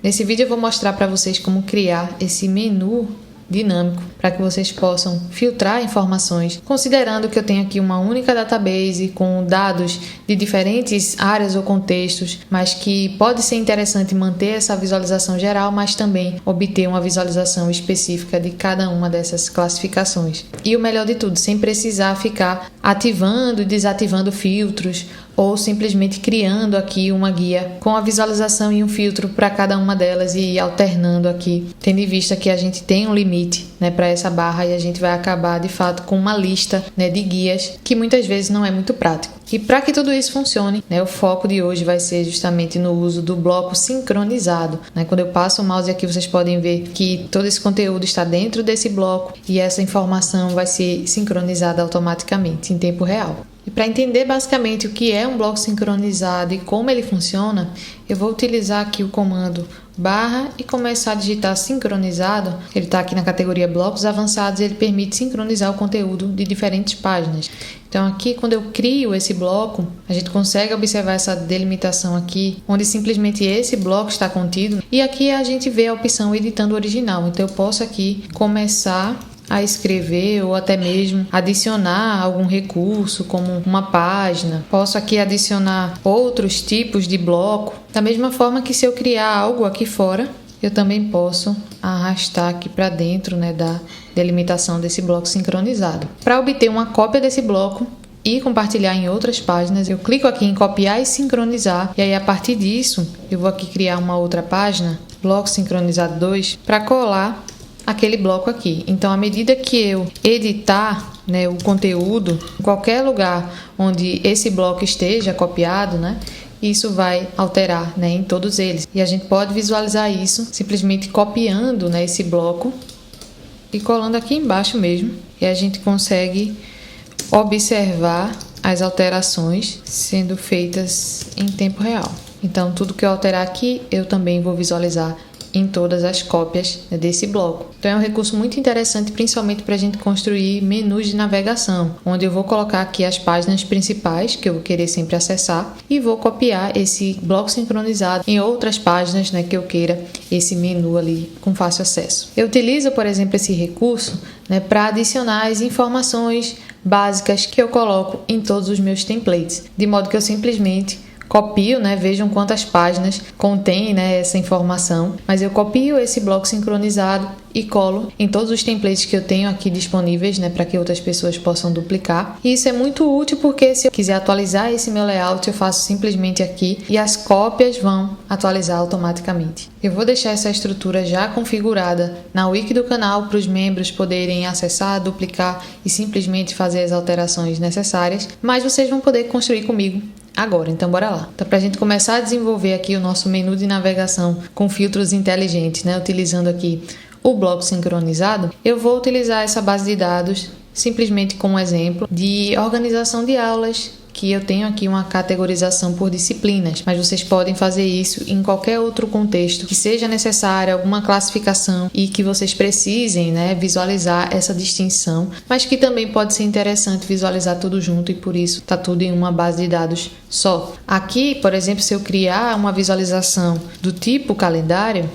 Nesse vídeo eu vou mostrar para vocês como criar esse menu dinâmico para que vocês possam filtrar informações, considerando que eu tenho aqui uma única database com dados de diferentes áreas ou contextos, mas que pode ser interessante manter essa visualização geral, mas também obter uma visualização específica de cada uma dessas classificações. E o melhor de tudo, sem precisar ficar ativando e desativando filtros ou simplesmente criando aqui uma guia com a visualização e um filtro para cada uma delas e ir alternando aqui, tendo em vista que a gente tem um limite, para essa barra e a gente vai acabar de fato com uma lista, de guias que muitas vezes não é muito prático. E para que tudo isso funcione, o foco de hoje vai ser justamente no uso do bloco sincronizado. Quando eu passo o mouse aqui, vocês podem ver que todo esse conteúdo está dentro desse bloco e essa informação vai ser sincronizada automaticamente em tempo real. E para entender basicamente o que é um bloco sincronizado e como ele funciona, eu vou utilizar aqui o comando barra e começar a digitar sincronizado. Ele está aqui na categoria blocos avançados e ele permite sincronizar o conteúdo de diferentes páginas. Então aqui, quando eu crio esse bloco, a gente consegue observar essa delimitação aqui, onde simplesmente esse bloco está contido. E aqui a gente vê a opção editando original. Então eu posso aqui começar a escrever ou até mesmo adicionar algum recurso como uma página. Posso aqui adicionar outros tipos de bloco. Da mesma forma que se eu criar algo aqui fora, eu também posso arrastar aqui para dentro, da delimitação desse bloco sincronizado. Para obter uma cópia desse bloco e compartilhar em outras páginas, eu clico aqui em copiar e sincronizar, e aí a partir disso eu vou aqui criar uma outra página, bloco sincronizado 2, para colar aquele bloco aqui. Então, à medida que eu editar o conteúdo, em qualquer lugar onde esse bloco esteja copiado, isso vai alterar em todos eles. E a gente pode visualizar isso simplesmente copiando esse bloco e colando aqui embaixo mesmo. E a gente consegue observar as alterações sendo feitas em tempo real. Então, tudo que eu alterar aqui, eu também vou visualizar em todas as cópias desse bloco. Então é um recurso muito interessante, principalmente para a gente construir menus de navegação, onde eu vou colocar aqui as páginas principais que eu vou querer sempre acessar e vou copiar esse bloco sincronizado em outras páginas que eu queira esse menu ali com fácil acesso. Eu utilizo, por exemplo, esse recurso para adicionar as informações básicas que eu coloco em todos os meus templates, de modo que eu simplesmente copio, vejam quantas páginas contém essa informação, mas eu copio esse bloco sincronizado e colo em todos os templates que eu tenho aqui disponíveis, para que outras pessoas possam duplicar. E isso é muito útil porque se eu quiser atualizar esse meu layout, eu faço simplesmente aqui e as cópias vão atualizar automaticamente. Eu vou deixar essa estrutura já configurada na wiki do canal para os membros poderem acessar, duplicar e simplesmente fazer as alterações necessárias, mas vocês vão poder construir comigo agora, então bora lá. Então, para a gente começar a desenvolver aqui o nosso menu de navegação com filtros inteligentes, utilizando aqui o bloco sincronizado, eu vou utilizar essa base de dados simplesmente como um exemplo de organização de aulas, que eu tenho aqui uma categorização por disciplinas, mas vocês podem fazer isso em qualquer outro contexto que seja necessário, alguma classificação e que vocês precisem visualizar essa distinção, mas que também pode ser interessante visualizar tudo junto e por isso está tudo em uma base de dados só. Aqui, por exemplo, se eu criar uma visualização do tipo calendário,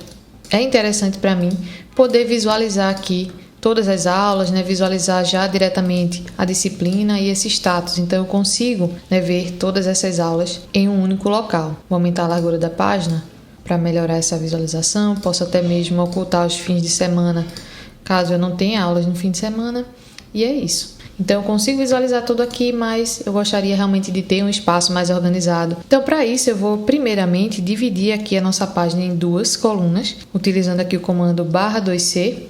é interessante para mim poder visualizar aqui todas as aulas, visualizar já diretamente a disciplina e esse status. Então eu consigo ver todas essas aulas em um único local. Vou aumentar a largura da página para melhorar essa visualização. Posso até mesmo ocultar os fins de semana, caso eu não tenha aulas no fim de semana. E é isso. Então eu consigo visualizar tudo aqui, mas eu gostaria realmente de ter um espaço mais organizado. Então para isso eu vou primeiramente dividir aqui a nossa página em duas colunas, utilizando aqui o comando /2c.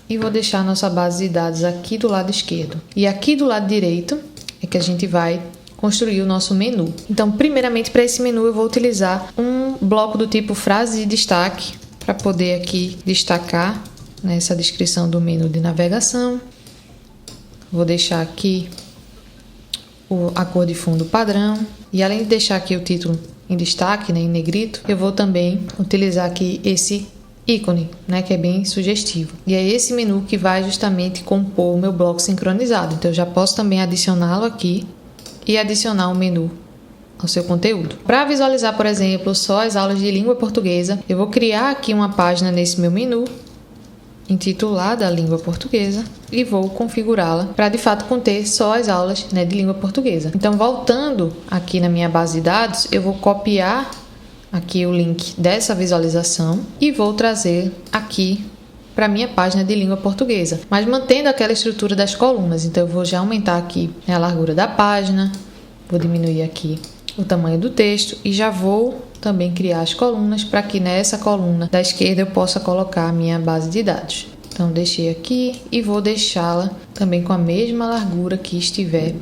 E vou deixar a nossa base de dados aqui do lado esquerdo. E aqui do lado direito é que a gente vai construir o nosso menu. Então, primeiramente, para esse menu eu vou utilizar um bloco do tipo frase de destaque para poder aqui destacar essa descrição do menu de navegação. Vou deixar aqui a cor de fundo padrão. E além de deixar aqui o título em destaque, em negrito, eu vou também utilizar aqui esse ícone, que é bem sugestivo. E é esse menu que vai justamente compor o meu bloco sincronizado. Então eu já posso também adicioná-lo aqui e adicionar o menu ao seu conteúdo. Para visualizar, por exemplo, só as aulas de língua portuguesa, eu vou criar aqui uma página nesse meu menu, intitulada Língua Portuguesa, e vou configurá-la para de fato conter só as aulas, né, de língua portuguesa. Então, voltando aqui na minha base de dados, eu vou copiar aqui o link dessa visualização e vou trazer aqui para minha página de língua portuguesa, mas mantendo aquela estrutura das colunas. Então, eu vou já aumentar aqui, né, a largura da página, vou diminuir aqui o tamanho do texto e já vou também criar as colunas para que nessa coluna da esquerda eu possa colocar a minha base de dados. Então, deixei aqui e vou deixá-la também com a mesma largura que estiver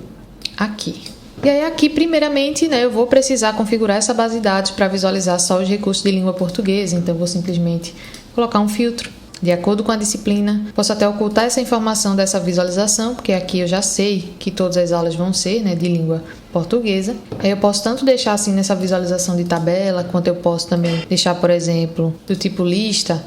aqui. E aí aqui, primeiramente, né, eu vou precisar configurar essa base de dados para visualizar só os recursos de língua portuguesa. Então, eu vou simplesmente colocar um filtro de acordo com a disciplina. Posso até ocultar essa informação dessa visualização, porque aqui eu já sei que todas as aulas vão ser, né, de língua portuguesa. Aí eu posso tanto deixar assim nessa visualização de tabela, quanto eu posso também deixar, por exemplo, do tipo lista,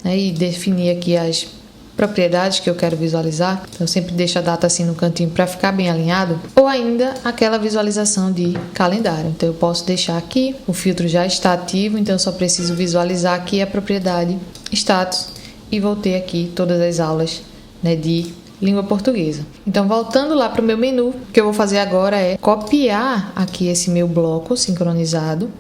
né, e definir aqui as propriedades que eu quero visualizar. Então eu sempre deixo a data assim no cantinho para ficar bem alinhado. Ou ainda aquela visualização de calendário. Então eu posso deixar aqui, o filtro já está ativo, então eu só preciso visualizar aqui a propriedade status e vou ter aqui todas as aulas, né, de língua portuguesa. Então, voltando lá para o meu menu, o que eu vou fazer agora é copiar aqui esse meu bloco sincronizado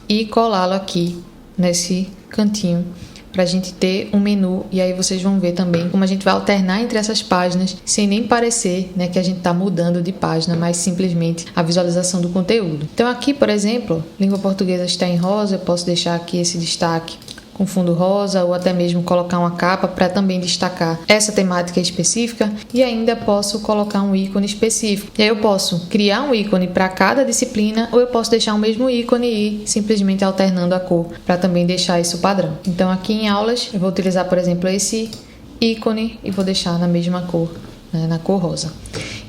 e colá-lo aqui nesse cantinho para a gente ter um menu. E aí vocês vão ver também como a gente vai alternar entre essas páginas sem nem parecer, né, que a gente está mudando de página, mas simplesmente a visualização do conteúdo. Então aqui, por exemplo, língua portuguesa está em rosa, eu posso deixar aqui esse destaque com fundo rosa ou até mesmo colocar uma capa para também destacar essa temática específica, e ainda posso colocar um ícone específico. E aí eu posso criar um ícone para cada disciplina ou eu posso deixar o mesmo ícone e simplesmente alternando a cor para também deixar isso padrão. Então aqui em aulas eu vou utilizar, por exemplo, esse ícone e vou deixar na mesma cor, né, na cor rosa.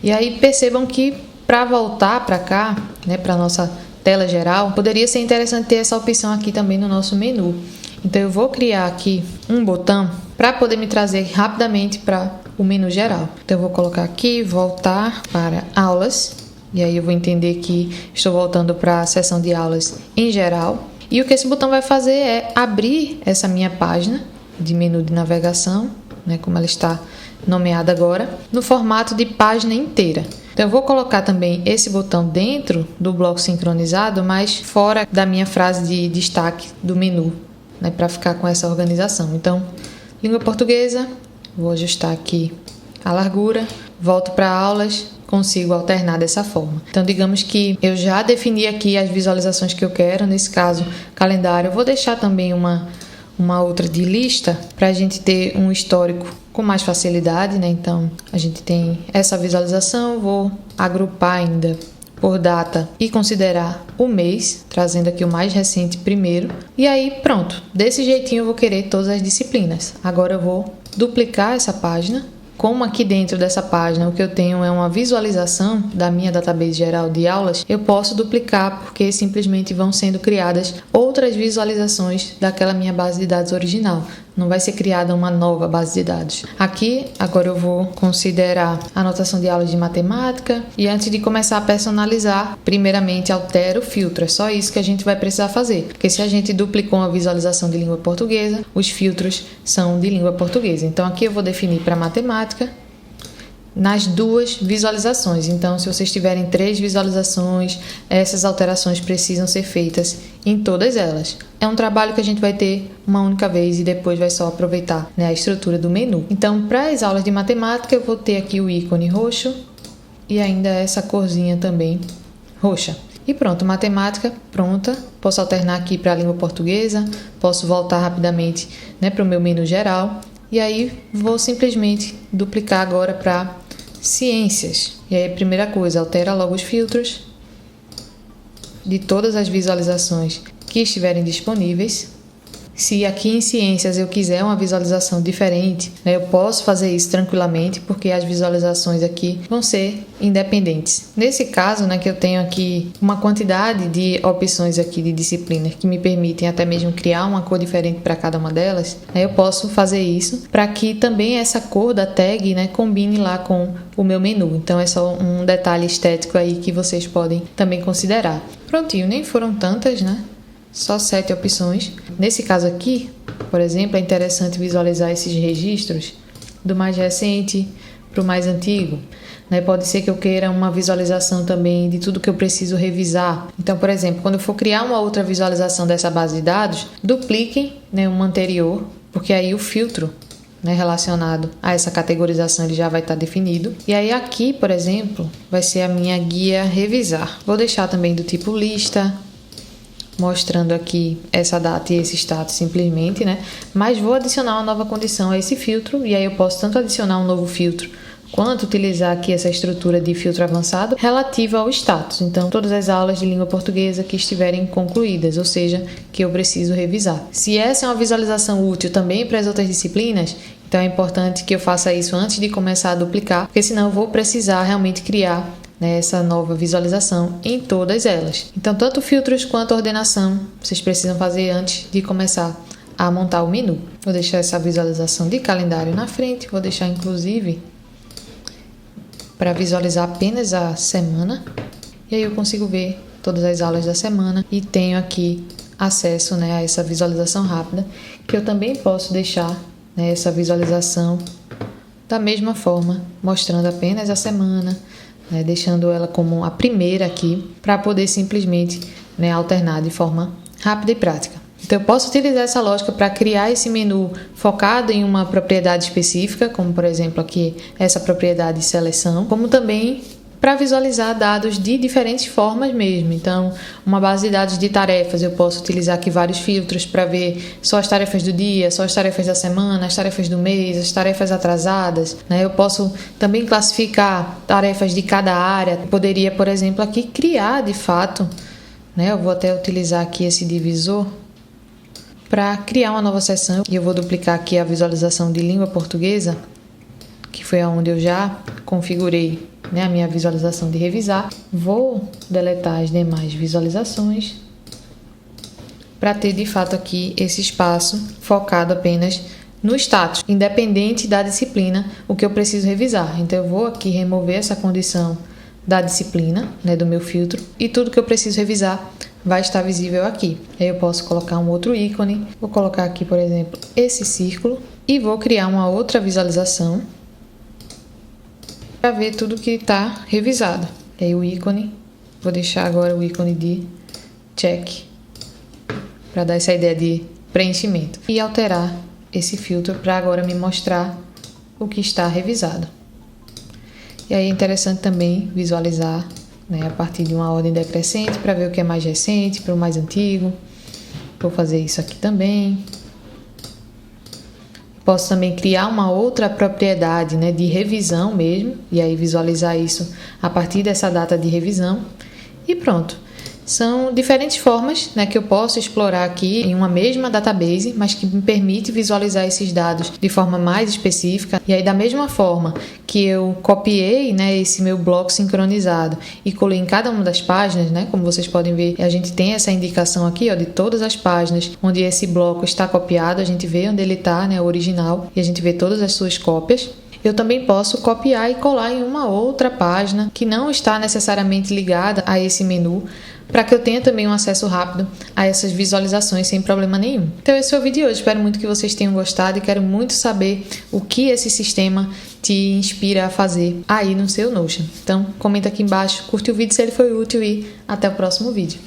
E aí percebam que para voltar para cá, né, para nossa tela geral, poderia ser interessante ter essa opção aqui também no nosso menu. Então eu vou criar aqui um botão para poder me trazer rapidamente para o menu geral. Então eu vou colocar aqui, voltar para aulas, e aí eu vou entender que estou voltando para a seção de aulas em geral. E o que esse botão vai fazer é abrir essa minha página de menu de navegação, né, como ela está nomeada agora, no formato de página inteira. Então eu vou colocar também esse botão dentro do bloco sincronizado, mas fora da minha frase de destaque do menu, né, para ficar com essa organização. Então, língua portuguesa, vou ajustar aqui a largura, volto para aulas, consigo alternar dessa forma. Então, digamos que eu já defini aqui as visualizações que eu quero, nesse caso, calendário. Eu vou deixar também uma outra de lista para a gente ter um histórico com mais facilidade, né? Então, a gente tem essa visualização, vou agrupar ainda por data e considerar o mês, trazendo aqui o mais recente primeiro. E aí, pronto. Desse jeitinho eu vou querer todas as disciplinas. Agora eu vou duplicar essa página. Como aqui dentro dessa página o que eu tenho é uma visualização da minha database geral de aulas, eu posso duplicar porque simplesmente vão sendo criadas outras visualizações daquela minha base de dados original. Não vai ser criada uma nova base de dados. Aqui, agora eu vou considerar a anotação de aulas de matemática e antes de começar a personalizar, primeiramente altero o filtro. É só isso que a gente vai precisar fazer, porque se a gente duplicou uma visualização de língua portuguesa, os filtros são de língua portuguesa. Então aqui eu vou definir para matemática nas duas visualizações. Então, se vocês tiverem 3 visualizações, essas alterações precisam ser feitas em todas elas. É um trabalho que a gente vai ter uma única vez e depois vai só aproveitar, né, a estrutura do menu. Então, para as aulas de matemática, eu vou ter aqui o ícone roxo e ainda essa corzinha também roxa. E pronto, matemática pronta. Posso alternar aqui para a língua portuguesa, posso voltar rapidamente, né, para o meu menu geral. E aí vou simplesmente duplicar agora para ciências. E aí a primeira coisa, altera logo os filtros de todas as visualizações que estiverem disponíveis. Se aqui em Ciências eu quiser uma visualização diferente, né, eu posso fazer isso tranquilamente, porque as visualizações aqui vão ser independentes. Nesse caso, né, que eu tenho aqui uma quantidade de opções aqui de disciplinas que me permitem até mesmo criar uma cor diferente para cada uma delas, né, eu posso fazer isso para que também essa cor da tag, né, combine lá com o meu menu. Então é só um detalhe estético aí que vocês podem também considerar. Prontinho, nem foram tantas, né? Só 7 opções. Nesse caso aqui, por exemplo, é interessante visualizar esses registros do mais recente para o mais antigo. Né? Pode ser que eu queira uma visualização também de tudo que eu preciso revisar. Então, por exemplo, quando eu for criar uma outra visualização dessa base de dados, dupliquem, né, uma anterior, porque aí o filtro, né, relacionado a essa categorização ele já vai estar definido. E aí aqui, por exemplo, vai ser a minha guia revisar. Vou deixar também do tipo lista, mostrando aqui essa data e esse status simplesmente, né? Mas vou adicionar uma nova condição a esse filtro, e aí eu posso tanto adicionar um novo filtro quanto utilizar aqui essa estrutura de filtro avançado relativa ao status. Então, todas as aulas de língua portuguesa que estiverem concluídas, ou seja, que eu preciso revisar. Se essa é uma visualização útil também para as outras disciplinas, então é importante que eu faça isso antes de começar a duplicar, porque senão eu vou precisar realmente criar, né, essa nova visualização em todas elas. Então, tanto filtros quanto ordenação, vocês precisam fazer antes de começar a montar o menu. Vou deixar essa visualização de calendário na frente, vou deixar inclusive para visualizar apenas a semana, e aí eu consigo ver todas as aulas da semana e tenho aqui acesso, né, a essa visualização rápida, que eu também posso deixar, né, essa visualização da mesma forma, mostrando apenas a semana, né, deixando ela como a primeira aqui, para poder simplesmente, né, alternar de forma rápida e prática. Então, eu posso utilizar essa lógica para criar esse menu focado em uma propriedade específica, como por exemplo aqui essa propriedade de seleção, como também para visualizar dados de diferentes formas mesmo. Então, uma base de dados de tarefas, eu posso utilizar aqui vários filtros para ver só as tarefas do dia, só as tarefas da semana, as tarefas do mês, as tarefas atrasadas, né? Eu posso também classificar tarefas de cada área. Eu poderia, por exemplo, aqui criar de fato, né? Eu vou até utilizar aqui esse divisor para criar uma nova seção, e eu vou duplicar aqui a visualização de língua portuguesa, que foi onde eu já configurei, né, a minha visualização de revisar. Vou deletar as demais visualizações para ter de fato aqui esse espaço focado apenas no status, independente da disciplina, o que eu preciso revisar. Então eu vou aqui remover essa condição da disciplina, né, do meu filtro, e tudo que eu preciso revisar vai estar visível aqui. Aí eu posso colocar um outro ícone, vou colocar aqui, por exemplo, esse círculo, e vou criar uma outra visualização para ver tudo que está revisado. E aí o ícone, vou deixar agora o ícone de check, para dar essa ideia de preenchimento, e alterar esse filtro para agora me mostrar o que está revisado. E aí é interessante também visualizar, né, a partir de uma ordem decrescente para ver o que é mais recente para o mais antigo. Vou fazer isso aqui também. Posso também criar uma outra propriedade, né, de revisão mesmo, e aí visualizar isso a partir dessa data de revisão. E pronto. São diferentes formas, né, que eu posso explorar aqui em uma mesma database, mas que me permite visualizar esses dados de forma mais específica. E aí, da mesma forma que eu copiei, né, esse meu bloco sincronizado e colei em cada uma das páginas, né, como vocês podem ver, a gente tem essa indicação aqui, ó, de todas as páginas onde esse bloco está copiado, a gente vê onde ele está, né, o original, e a gente vê todas as suas cópias. Eu também posso copiar e colar em uma outra página que não está necessariamente ligada a esse menu, para que eu tenha também um acesso rápido a essas visualizações sem problema nenhum. Então esse foi o vídeo de hoje, espero muito que vocês tenham gostado e quero muito saber o que esse sistema te inspira a fazer aí no seu Notion. Então comenta aqui embaixo, curte o vídeo se ele foi útil e até o próximo vídeo.